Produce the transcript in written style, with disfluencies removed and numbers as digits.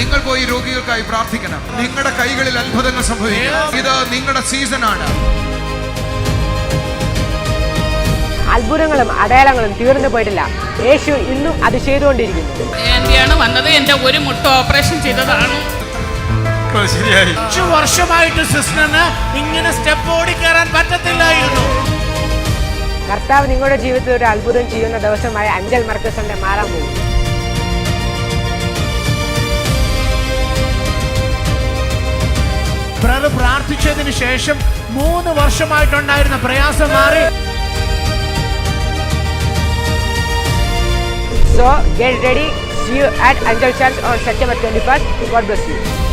നിങ്ങൾ പോയി രോഗികൾക്കായി പ്രാർത്ഥിക്കണം. നിങ്ങളുടെ കൈകളിൽ അത്ഭുതങ്ങൾ സംഭവിക്കും. ഇത് നിങ്ങളുടെ സീസണാണ്. അത്ഭുതങ്ങളും അടയാളങ്ങളും തീർന്നു പോയിട്ടില്ല. യേശു ഇന്നും അത് ചെയ്തുകൊണ്ടിരിക്കുന്നു. എന്റെയാണ് വന്നത്. എന്റെ ഒരു മുട്ട ഓപ്പറേഷൻ ചെയ്തതാണ്. 5 വർഷമായിട്ട് സിസ്റ്ററിന് ഇങ്ങനെ സ്റ്റെപ്പ് ഓടി കയറാൻ പറ്റത്തില്ലായിരുന്നു. കർത്താവ് നിങ്ങളുടെ ജീവിതത്തിൽ ഒരു അത്ഭുതം ചെയ്യുന്ന ദിവസമായ അഞ്ചൽ മർക്കസ് സൺഡേ മാറാൻ പോകും. പ്രാർത്ഥിച്ചതിന് ശേഷം 3 വർഷമായിട്ടുണ്ടായിരുന്ന പ്രയാസം മാറി. So get ready. See you at Angel Church on September 21st. God bless you.